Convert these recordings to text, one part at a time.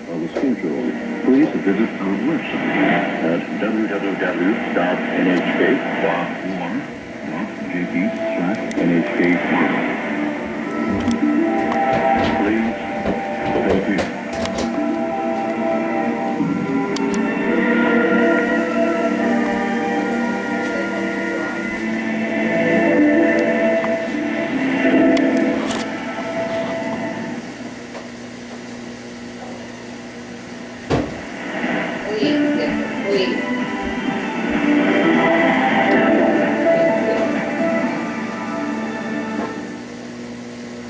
out of the schedule, please visit our website at www.nhk.org.jp/NHK Please, thank you.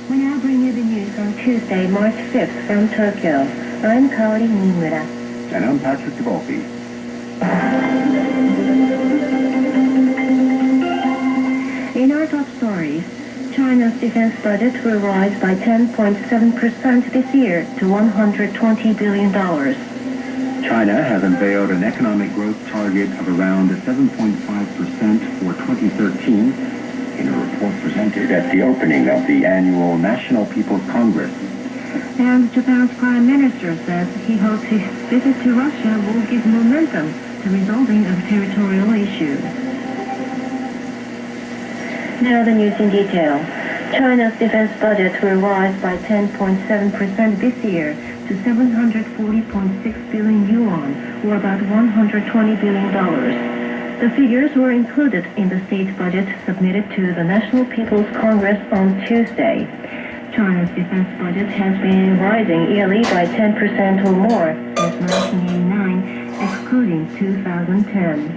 We now bring you the news on Tuesday, March 5th from Tokyo. I'm Kaori Nimura. And I'm Patrick DeVolpe. In our top stories, China's defense budget will rise by 10.7% this year to $120 billion. China has unveiled an economic growth target of around 7.5% for 2013 in a report presented at the opening of the annual National People's Congress. And Japan's Prime Minister says he hopes his visit to Russia will give momentum to resolving of territorial issues. Now the news in detail. China's defense budget will rise by 10.7% this year to 740.6 billion yuan, or about $120 billion. The figures were included in the state budget submitted to the National People's Congress on Tuesday. China's defense budget has been rising yearly by 10% or more since 1989, excluding 2010.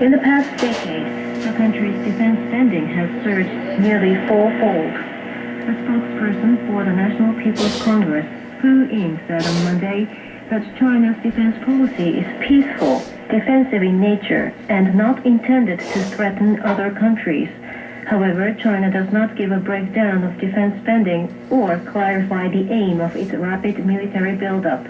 In the past decade, the country's defense spending has surged nearly fourfold. A spokesperson for the National People's Congress, Fu Ying, said on Monday that China's defense policy is peaceful, defensive in nature, and not intended to threaten other countries. However, China does not give a breakdown of defense spending or clarify the aim of its rapid military buildup.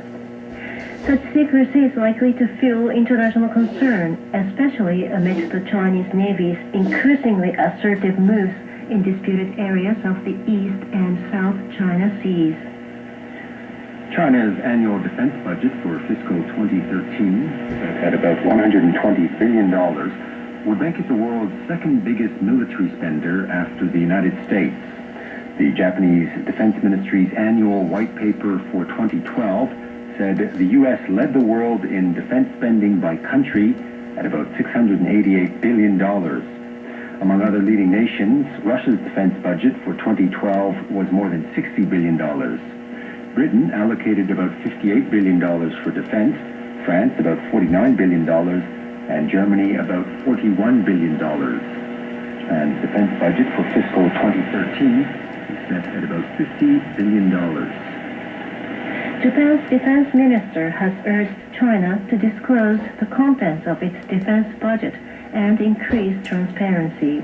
Such secrecy is likely to fuel international concern, especially amidst the Chinese Navy's increasingly assertive moves in disputed areas of the East and South China Seas. China's annual defense budget for fiscal 2013, at about $120 billion, would make it the world's second biggest military spender after the United States. The Japanese Defense Ministry's annual white paper for 2012 said the U.S. led the world in defense spending by country at about $688 billion. Among other leading nations, Russia's defense budget for 2012 was more than $60 billion. Britain allocated about $58 billion for defense, France about $49 billion, and Germany about $41 billion. And defense budget for fiscal 2013 is set at about $50 billion. Japan's defense minister has urged China to disclose the contents of its defense budget and increase transparency.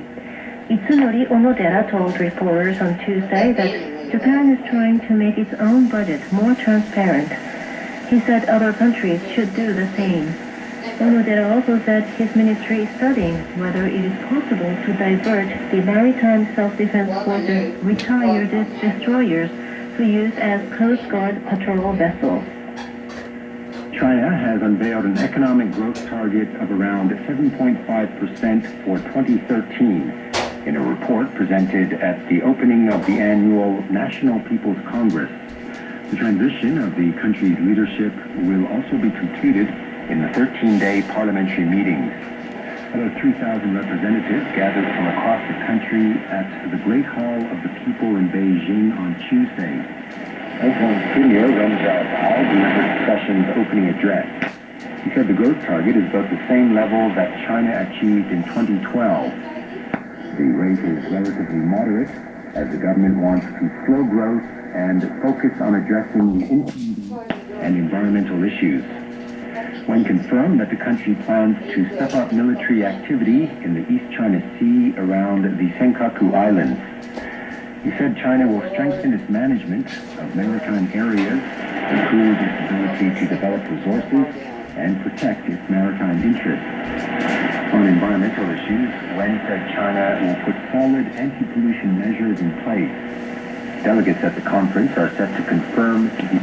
Itsunori Onodera told reporters on Tuesday that Japan is trying to make its own budget more transparent. He said other countries should do the same. Onodera also said his ministry is studying whether it is possible to divert the Maritime Self-Defense Force's retired destroyers for use as Coast Guard patrol vessels. China has unveiled an economic growth target of around 7.5% for 2013 in a report presented at the opening of the annual National People's Congress. The transition of the country's leadership will also be completed in the 13-day parliamentary meetings. About 3,000 representatives gathered from across the country at the Great Hall of the People in Beijing on Tuesday. Hong Kong's Premier Wen Jiabao delivered the session's opening address. He said the growth target is about the same level that China achieved in 2012. The rate is relatively moderate, as the government wants to slow growth and focus on addressing the and environmental issues. When confirmed that the country plans to step up military activity in the East China Sea around the Senkaku Islands, he said China will strengthen its management of maritime areas, improve its ability to develop resources, and protect its maritime interests. On environmental issues, Wen said China will put solid anti-pollution measures in place. Delegates at the conference are set to confirm the